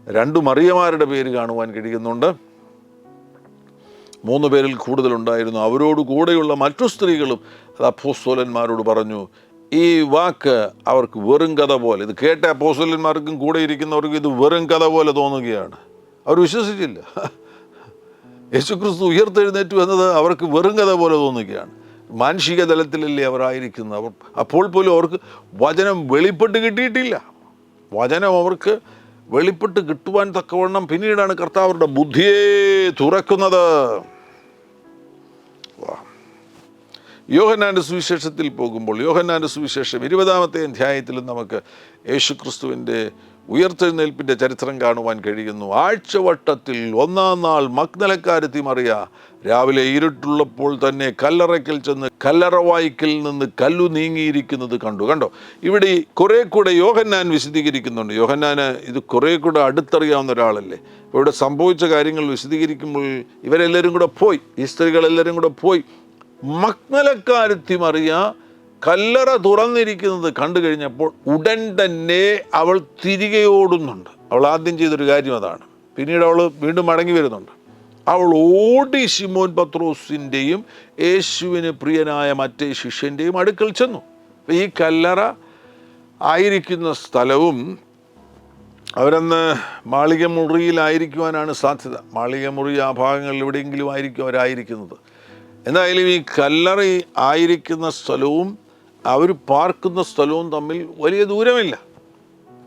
2 മറിയമാരുടെ പേര് കാണുവാൻ കഴിയുന്നുണ്ട്. 3 പേരിൽ കൂടുതലുണ്ടായിരുന്നു. അവരോട് കൂടെയുള്ള മറ്റു സ്ത്രീകളും അത് അപ്പോസ്തലന്മാരോട് പറഞ്ഞു. ഈ വാക്ക് അവർക്ക് വെറും കഥ പോലെ, ഇത് കേട്ട അപ്പോസ്തലന്മാർക്കും കൂടെ ഇരിക്കുന്നവർക്കും ഇത് വെറും കഥ പോലെ തോന്നുകയാണ്. അവർ വിശ്വസിച്ചില്ല. യേശുക്രിസ്തു ഉയർത്തെഴുന്നേറ്റു എന്നത് അവർക്ക് വെറും കഥ പോലെ തോന്നുകയാണ്. മാനുഷിക തലത്തിലല്ലേ അവരായിരിക്കുന്നത്. അപ്പോൾ പോലും അവർക്ക് വചനം വെളിപ്പെട്ട് കിട്ടിയിട്ടില്ല. വചനം അവർക്ക് വെളിപ്പെട്ട് കിട്ടുവാൻ തക്കവണ്ണം പിന്നീടാണ് കർത്താവ് അവരുടെ ബുദ്ധിയെ തുറക്കുന്നത്. യോഹന്നാൻ്റെ സുവിശേഷത്തിൽ പോകുമ്പോൾ, യോഹന്നാൻ്റെ സുവിശേഷം 20-ാമത്തെ അധ്യായത്തിലും നമുക്ക് യേശുക്രിസ്തുവിൻ്റെ ഉയർത്തെഴുന്നേൽപ്പിൻ്റെ ചരിത്രം കാണുവാൻ കഴിയുന്നു. ആഴ്ചവട്ടത്തിൽ 1-ാം നാൾ മഗ്ദലക്കാരത്തി മറിയ രാവിലെ ഇരുട്ടുള്ളപ്പോൾ തന്നെ കല്ലറയ്ക്കൽ ചെന്ന് കല്ലറവായ്ക്കൽ നിന്ന് കല്ലു നീങ്ങിയിരിക്കുന്നത് കണ്ടോ. ഇവിടെ കുറെ കൂടെ യോഹന്നാൻ വിശദീകരിക്കുന്നുണ്ട്. യോഹന്നാന് ഇത് കുറെ കൂടെ അടുത്തറിയാവുന്ന ഒരാളല്ലേ. അപ്പോൾ ഇവിടെ സംഭവിച്ച കാര്യങ്ങൾ വിശദീകരിക്കുമ്പോൾ ഇവരെല്ലാവരും കൂടെ പോയി, ഈ സ്ത്രീകളെല്ലാവരും കൂടെ പോയി മഗ്ദലക്കാരത്തി മറിയ കല്ലറ തുറന്നിരിക്കുന്നത് കണ്ടു കഴിഞ്ഞപ്പോൾ ഉടൻ തന്നെ അവൾ തിരികെ ഓടുന്നുണ്ട്. അവൾ ആദ്യം ചെയ്തൊരു കാര്യം അതാണ്. പിന്നീട് അവൾ വീണ്ടും മടങ്ങി വരുന്നുണ്ട്. അവൾ ഓടി ശിമോൻ പത്രോസിൻ്റെയും യേശുവിന് പ്രിയനായ മറ്റേ ശിഷ്യൻ്റെയും അടുക്കൽ ചെന്നു. ഈ കല്ലറ ആയിരിക്കുന്ന സ്ഥലവും അവരന്ന് മാളിക മുറിയിലായിരിക്കുവാനാണ് സാധ്യത. മാളിക മുറി ആ ഭാഗങ്ങളിൽ എവിടെയെങ്കിലും ആയിരിക്കും അവരായിരിക്കുന്നത്. എന്തായാലും ഈ കല്ലറ ആയിരിക്കുന്ന സ്ഥലവും അവർ പാർക്കുന്ന സ്ഥലവും തമ്മിൽ വലിയ ദൂരമില്ല.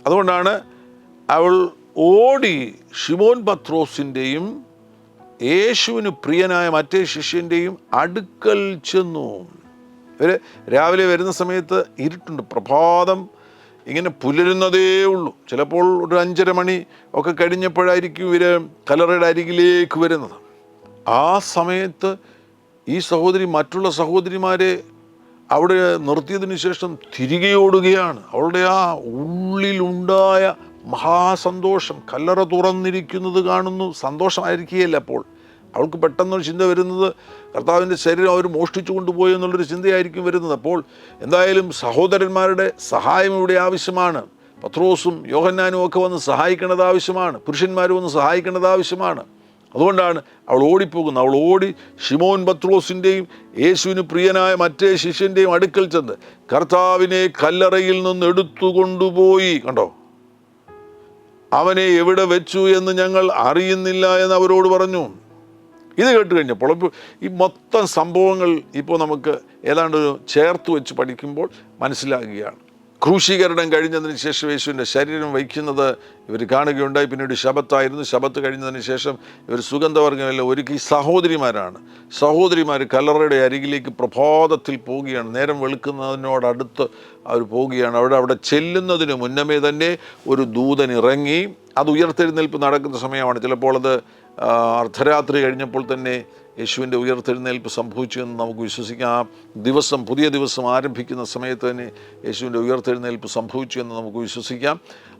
അതുകൊണ്ടാണ് അവൾ ഓടി ശിമോൻ പത്രോസിൻ്റെയും യേശുവിന് പ്രിയനായ മറ്റേ ശിഷ്യൻ്റെയും അടുക്കൽ ചെന്നു. ഇവർ രാവിലെ വരുന്ന സമയത്ത് ഇരുട്ടുണ്ട്. പ്രഭാതം ഇങ്ങനെ പുലരുന്നതേ ഉള്ളൂ. ചിലപ്പോൾ ഒരു 5:30 മണി ഒക്കെ കഴിഞ്ഞപ്പോഴായിരിക്കും ഇവർ കല്ലറയുടെ അരികിലേക്ക് വരുന്നത്. ആ സമയത്ത് ഈ സഹോദരി മറ്റുള്ള സഹോദരിമാരെ അവിടെ നിർത്തിയതിന് ശേഷം തിരികെ ഓടുകയാണ്. അവളുടെ ആ ഉള്ളിലുണ്ടായ മഹാസന്തോഷം, കല്ലറ തുറന്നിരിക്കുന്നത് കാണുന്നു. സന്തോഷമായിരിക്കുകയല്ല. അപ്പോൾ അവൾക്ക് പെട്ടെന്നൊരു ചിന്ത വരുന്നത് കർത്താവിൻ്റെ ശരീരം അവർ മോഷ്ടിച്ചു കൊണ്ടുപോയി എന്നുള്ളൊരു ചിന്തയായിരിക്കും വരുന്നത്. അപ്പോൾ എന്തായാലും സഹോദരന്മാരുടെ സഹായം ഇവിടെ ആവശ്യമാണ്. പത്രോസും യോഹന്നാനും ഒക്കെ വന്ന് സഹായിക്കേണ്ടത് ആവശ്യമാണ്. പുരുഷന്മാരും വന്ന് സഹായിക്കേണ്ടത് ആവശ്യമാണ്. അതുകൊണ്ടാണ് അവൾ ഓടിപ്പോകുന്നത്. അവൾ ഓടി ശിമോൻ പത്രോസിൻ്റെയും യേശുവിന് പ്രിയനായ മറ്റേ ശിഷ്യൻ്റെയും അടുക്കൽ ചെന്ന് കർത്താവിനെ കല്ലറയിൽ നിന്ന് എടുത്തുകൊണ്ടുപോയി. കണ്ടോ, അവനെ എവിടെ വെച്ചു എന്ന് ഞങ്ങൾ അറിയുന്നില്ല എന്ന് അവരോട് പറഞ്ഞു. ഇത് കേട്ട് കഴിഞ്ഞപ്പോൾ ഈ മൊത്തം സംഭവങ്ങൾ ഇപ്പോൾ നമുക്ക് ഏതാണ്ട് ചേർത്ത് വെച്ച് പഠിക്കുമ്പോൾ മനസ്സിലാകുകയാണ്. ക്രൂശീകരണം കഴിഞ്ഞതിന് ശേഷം യേശുവിൻ്റെ ശരീരം വയ്ക്കുന്നത് ഇവർ കാണുകയുണ്ടായി. പിന്നീട് ശബത്തായിരുന്നു. ശബത്ത് കഴിഞ്ഞതിന് ശേഷം ഇവർ സുഗന്ധവർഗ്ഗമെല്ലാം ഒരുക്കി. സഹോദരിമാർ കല്ലറയുടെ അരികിലേക്ക് പ്രഭാതത്തിൽ പോവുകയാണ്. നേരം വെളുക്കുന്നതിനോടടുത്ത് അവർ പോവുകയാണ്. അവിടെ ചെല്ലുന്നതിന് മുന്നമേ തന്നെ ഒരു ദൂതൻ ഇറങ്ങി. അത് ഉയർത്തെഴുന്നേൽപ്പ് നടക്കുന്ന സമയമാണ്. ചിലപ്പോൾ അത് അർദ്ധരാത്രി കഴിഞ്ഞപ്പോൾ തന്നെ യേശുവിൻ്റെ ഉയർത്തെഴുന്നേൽപ്പ് സംഭവിച്ചു എന്ന് നമുക്ക് വിശ്വസിക്കാം. ദിവസം, പുതിയ ദിവസം ആരംഭിക്കുന്ന സമയത്ത് തന്നെ യേശുവിൻ്റെ ഉയർത്തെഴുന്നേൽപ്പ് സംഭവിച്ചു എന്ന് നമുക്ക് വിശ്വസിക്കാം.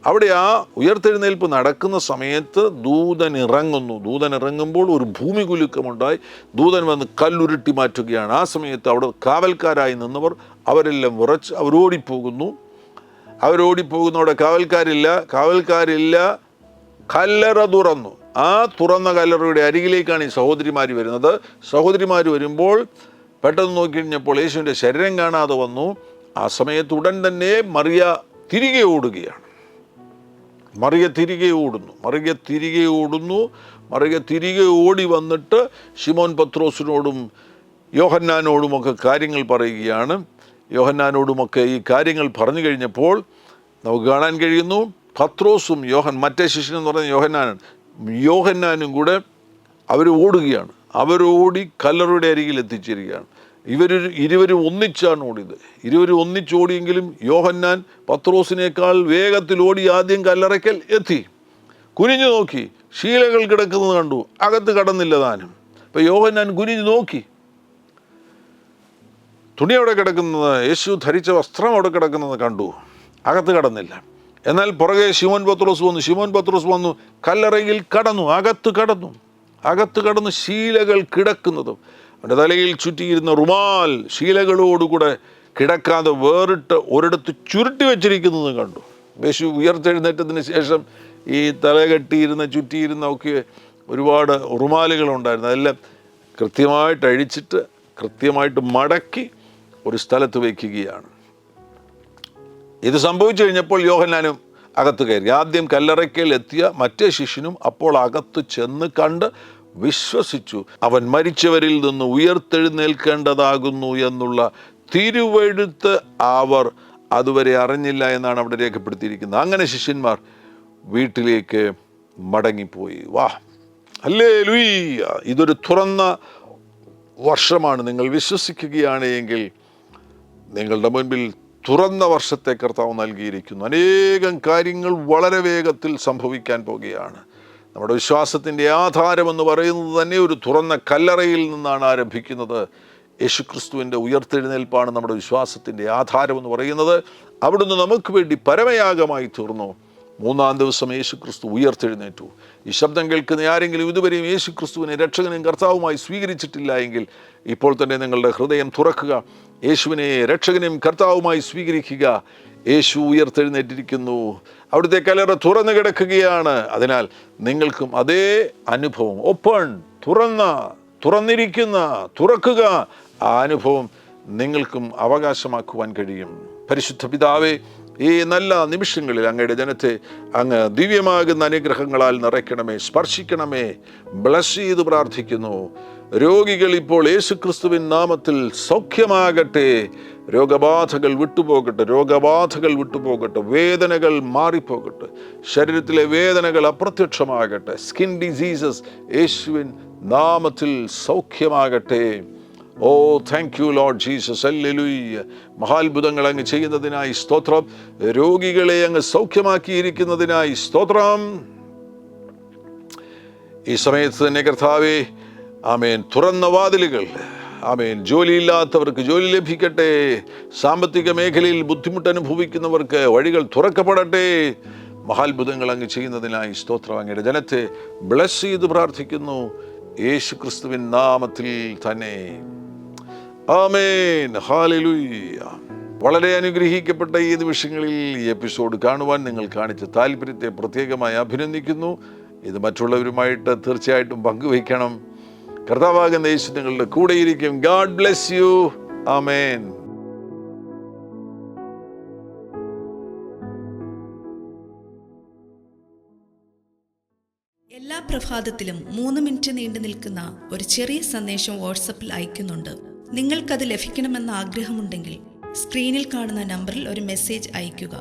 അവിടെ ആ ഉയർത്തെഴുന്നേൽപ്പ് നടക്കുന്ന സമയത്ത് ദൂതൻ ഇറങ്ങുന്നു. ദൂതൻ ഇറങ്ങുമ്പോൾ ഒരു ഭൂമി കുലുക്കമുണ്ടായി. ദൂതൻ വന്ന് കല്ലുരുട്ടി മാറ്റുകയാണ്. ആ സമയത്ത് അവിടെ കാവൽക്കാരായി നിന്നവർ അവരെല്ലാം വിറച്ച് അവരോടിപ്പോകുന്നു. അവിടെ കാവൽക്കാരില്ല. കല്ലറ തുറന്നു. ആ തുറന്ന കല്ലറയുടെ അരികിലേക്കാണ് ഈ സഹോദരിമാർ വരുന്നത്. സഹോദരിമാർ വരുമ്പോൾ പെട്ടെന്ന് നോക്കിക്കഴിഞ്ഞപ്പോൾ യേശുവിൻ്റെ ശരീരം കാണാതെ വന്നു. ആ സമയത്ത് ഉടൻ തന്നെ മറിയ തിരികെ ഓടുകയാണ്. മറിയ തിരികെ ഓടി വന്നിട്ട് ശിമോൻ പത്രോസിനോടും യോഹന്നാനോടുമൊക്കെ കാര്യങ്ങൾ പറയുകയാണ്. യോഹന്നാനോടുമൊക്കെ ഈ കാര്യങ്ങൾ പറഞ്ഞു കഴിഞ്ഞപ്പോൾ നമുക്ക് കാണാൻ കഴിയുന്നു, പത്രോസും മറ്റേ ശിഷ്യനെന്ന് പറയുന്ന യോഹന്നാനും കൂടെ അവർ ഓടുകയാണ്. അവരോടി കല്ലറയുടെ അരികിൽ എത്തിച്ചേരുകയാണ്. ഇരുവരും ഒന്നിച്ചാണ് ഓടിയത്. ഒന്നിച്ചോടിയെങ്കിലും യോഹന്നാൻ പത്രോസിനേക്കാൾ വേഗത്തിൽ ഓടി ആദ്യം കല്ലറയ്ക്കൽ എത്തി. കുനിഞ്ഞു നോക്കി, ശീലകൾ കിടക്കുന്നത് കണ്ടു, അകത്ത് കടന്നില്ല താനും. അപ്പം യോഹന്നാൻ കുനിഞ്ഞു നോക്കി, തുണി അവിടെ കിടക്കുന്നത്, യേശു ധരിച്ച വസ്ത്രം അവിടെ കിടക്കുന്നത് കണ്ടു, അകത്ത് കടന്നില്ല. എന്നാൽ പുറകെ ശിമോൻ പത്രോസ് വന്നു കല്ലറയിൽ കടന്നു, അകത്ത് കടന്നു ശീലകൾ കിടക്കുന്നതും അവൻ്റെ തലയിൽ ചുറ്റിയിരുന്ന റുമാൽ ശീലകളോടുകൂടെ കിടക്കാതെ വേറിട്ട് ഒരിടത്ത് ചുരുട്ടി വെച്ചിരിക്കുന്നതും കണ്ടു. യേശു ഉയർത്തെഴുന്നേറ്റത്തിന് ശേഷം ഈ ചുറ്റിയിരുന്ന ഒക്കെ ഒരുപാട് റുമാലുകളുണ്ടായിരുന്നു. അതെല്ലാം കൃത്യമായിട്ട് അഴിച്ചിട്ട് കൃത്യമായിട്ട് മടക്കി ഒരു സ്ഥലത്ത് വയ്ക്കുകയാണ്. ഇത് സംഭവിച്ചു കഴിഞ്ഞപ്പോൾ യോഹന്നാനും അകത്ത് കയറി. ആദ്യം കല്ലറയ്ക്കൽ എത്തിയ മറ്റേ ശിഷ്യനും അപ്പോൾ അകത്ത് ചെന്ന് കണ്ട് വിശ്വസിച്ചു. അവൻ മരിച്ചവരിൽ നിന്ന് ഉയർത്തെഴുന്നേൽക്കേണ്ടതാകുന്നു എന്നുള്ള തിരുവെഴുത്ത് അവർ അതുവരെ അറിഞ്ഞില്ല എന്നാണ് അവിടെ രേഖപ്പെടുത്തിയിരിക്കുന്നത്. അങ്ങനെ ശിഷ്യന്മാർ വീട്ടിലേക്ക് മടങ്ങിപ്പോയി. ഹല്ലേലൂയ! ഇതൊരു തുറന്ന വർഷമാണ്. നിങ്ങൾ വിശ്വസിക്കുകയാണ് എങ്കിൽ നിങ്ങളുടെ മുൻപിൽ തുറന്ന വർഷത്തെ കർത്താവ് നൽകിയിരിക്കുന്നു. അനേകം കാര്യങ്ങൾ വളരെ വേഗത്തിൽ സംഭവിക്കാൻ പോകുകയാണ്. നമ്മുടെ വിശ്വാസത്തിൻ്റെ ആധാരമെന്ന് പറയുന്നത് തന്നെ ഒരു തുറന്ന കല്ലറയിൽ നിന്നാണ് ആരംഭിക്കുന്നത്. യേശുക്രിസ്തുവിൻ്റെ ഉയർത്തെഴുന്നേൽപ്പാണ് നമ്മുടെ വിശ്വാസത്തിൻ്റെ ആധാരമെന്ന് പറയുന്നത്. അവിടുന്ന് നമുക്ക് വേണ്ടി പരമയാഗമായി തീർന്നു. മൂന്നാം ദിവസം യേശുക്രിസ്തു ഉയർത്തെഴുന്നേറ്റു. ഈ ശബ്ദം കേൾക്കുന്ന ആരെങ്കിലും ഇതുവരെയും യേശുക്രിസ്തുവിനെ രക്ഷകനും കർത്താവുമായി സ്വീകരിച്ചിട്ടില്ല എങ്കിൽ ഇപ്പോൾ തന്നെ നിങ്ങളുടെ ഹൃദയം തുറക്കുക, യേശുവിനെ രക്ഷകനും കർത്താവുമായി സ്വീകരിക്കുക. യേശു ഉയർത്തെഴുന്നേറ്റിരിക്കുന്നു. അവിടുത്തെ കല്ലറ തുറന്നു കിടക്കുകയാണ്. അതിനാൽ നിങ്ങൾക്കും അതേ അനുഭവം, തുറക്കുക, ആ അനുഭവം നിങ്ങൾക്കും അവകാശമാക്കുവാൻ കഴിയും. പരിശുദ്ധ പിതാവേ, ഈ നല്ല നിമിഷങ്ങളിൽ അങ്ങയുടെ ജനത്തെ അങ്ങ് ദിവ്യമാകുന്ന അനുഗ്രഹങ്ങളാൽ നിറയ്ക്കണമേ, സ്പർശിക്കണമേ. ബ്ലസ് ചെയ്ത് പ്രാർത്ഥിക്കുന്നു. രോഗികൾ ഇപ്പോൾ യേശുക്രിസ്തുവിൻ നാമത്തിൽ സൗഖ്യമാകട്ടെ. രോഗബാധകൾ വിട്ടുപോകട്ടെ. വേദനകൾ മാറിപ്പോകട്ടെ. ശരീരത്തിലെ വേദനകൾ അപ്രത്യക്ഷമാകട്ടെ. സ്കിൻ ഡിസീസസ് യേശുവിൻ നാമത്തിൽ സൗഖ്യമാകട്ടെ. Oh thank you Lord Jesus. Hallelujah. മഹാത്ഭുതങ്ങൾ അങ്ങ് ചെയ്യുന്നതിനായി സ്തോത്രം. രോഗികളെ അങ്ങ് സൗഖ്യമാക്കിയിരിക്കുന്നതിനായി സ്തോത്രം. ഈ സമയത്ത് തന്നെ കർത്താവേ, ആമേൻ, തുറന്ന വാതിലുകൾ, ആമേൻ, ജോലിയില്ലാത്തവർക്ക് ജോലി ലഭിക്കട്ടെ. സാമ്പത്തിക മേഖലയിൽ ബുദ്ധിമുട്ട് അനുഭവിക്കുന്നവർക്ക് വഴികൾ തുറക്കപ്പെടട്ടെ. മഹാത്ഭുതങ്ങൾ അങ്ങ് ചെയ്യുന്നതിനായി സ്തോത്രം. അങ്ങയുടെ ജനത്തെ ബ്ലസ് ചെയ്ത് പ്രാർത്ഥിക്കുന്നു യേശുക്രിസ്തുവിൻ നാമത്തിൽ തന്നെ. ആമേൻ. ഹല്ലേലൂയ. വളരെ അനുഗ്രഹിക്കപ്പെട്ട ഈ നിമിഷങ്ങളിൽ ഈ എപ്പിസോഡ് കാണുവാൻ നിങ്ങൾ കാണിച്ച താല്പര്യത്തെ പ്രത്യേകമായി അഭിനന്ദിക്കുന്നു. ഇത് മറ്റുള്ളവരുമായിട്ട് തീർച്ചയായിട്ടും പങ്കുവയ്ക്കണം. കർത്താവാകുന്ന യേശു നിങ്ങളുടെ കൂടെയിരിക്കും. God bless you. ആമേൻ. എല്ലാ പ്രഭാതത്തിലും 3 മിനിറ്റ് നീണ്ടു നിൽക്കുന്ന ഒരു ചെറിയ സന്ദേശം വാട്സപ്പിൽ അയക്കുന്നുണ്ട്. നിങ്ങൾക്കത് ലഭിക്കണമെന്ന ആഗ്രഹമുണ്ടെങ്കിൽ സ്ക്രീനിൽ കാണുന്ന നമ്പറിൽ ഒരു മെസ്സേജ് അയയ്ക്കുക.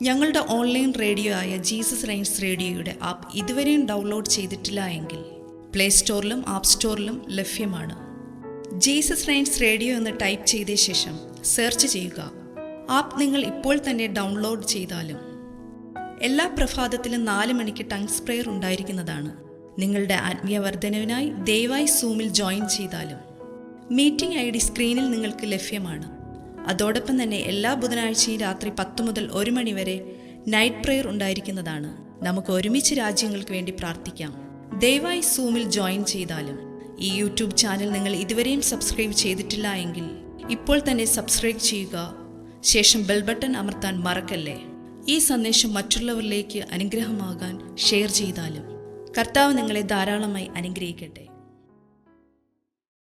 ഞങ്ങളുടെ ഓൺലൈൻ റേഡിയോ ആയ ജീസസ് റെയിൻസ് റേഡിയോയുടെ ആപ്പ് ഇതുവരെയും ഡൗൺലോഡ് ചെയ്തിട്ടില്ല എങ്കിൽ പ്ലേ സ്റ്റോറിലും ആപ്പ് സ്റ്റോറിലും ലഭ്യമാണ്. ജീസസ് റെയിൻസ് റേഡിയോ എന്ന് ടൈപ്പ് ചെയ്ത ശേഷം സെർച്ച് ചെയ്യുക. ആപ്പ് നിങ്ങൾ ഇപ്പോൾ തന്നെ ഡൗൺലോഡ് ചെയ്താലും. എല്ലാ പ്രഭാതത്തിലും 4 മണിക്ക് ടങ്സ് പ്രെയർ ഉണ്ടായിരിക്കുന്നതാണ്. നിങ്ങളുടെ ആത്മീയ വർധനവിനായി ദയവായി സൂമിൽ ജോയിൻ ചെയ്താലും. മീറ്റിംഗ് ID സ്ക്രീനിൽ നിങ്ങൾക്ക് ലഭ്യമാണ്. അതോടൊപ്പം തന്നെ എല്ലാ ബുധനാഴ്ചയും രാത്രി 10 മുതൽ 1 മണി വരെ നൈറ്റ് പ്രെയർ ഉണ്ടായിരിക്കുന്നതാണ്. നമുക്ക് ഒരുമിച്ച് രാജ്യങ്ങൾക്ക് വേണ്ടി പ്രാർത്ഥിക്കാം. ദയവായി സൂമിൽ ജോയിൻ ചെയ്താലും. ഈ യൂട്യൂബ് ചാനൽ നിങ്ങൾ ഇതുവരെയും സബ്സ്ക്രൈബ് ചെയ്തിട്ടില്ല എങ്കിൽ ഇപ്പോൾ തന്നെ സബ്സ്ക്രൈബ് ചെയ്യുക. ശേഷം ബെൽ ബട്ടൺ അമർത്താൻ മറക്കല്ലേ. ഈ സന്ദേശം മറ്റുള്ളവരിലേക്ക് അനുഗ്രഹമാകാൻ ഷെയർ ചെയ്താലും. കർത്താവ് നിങ്ങളെ ധാരാളമായി അനുഗ്രഹിക്കട്ടെ.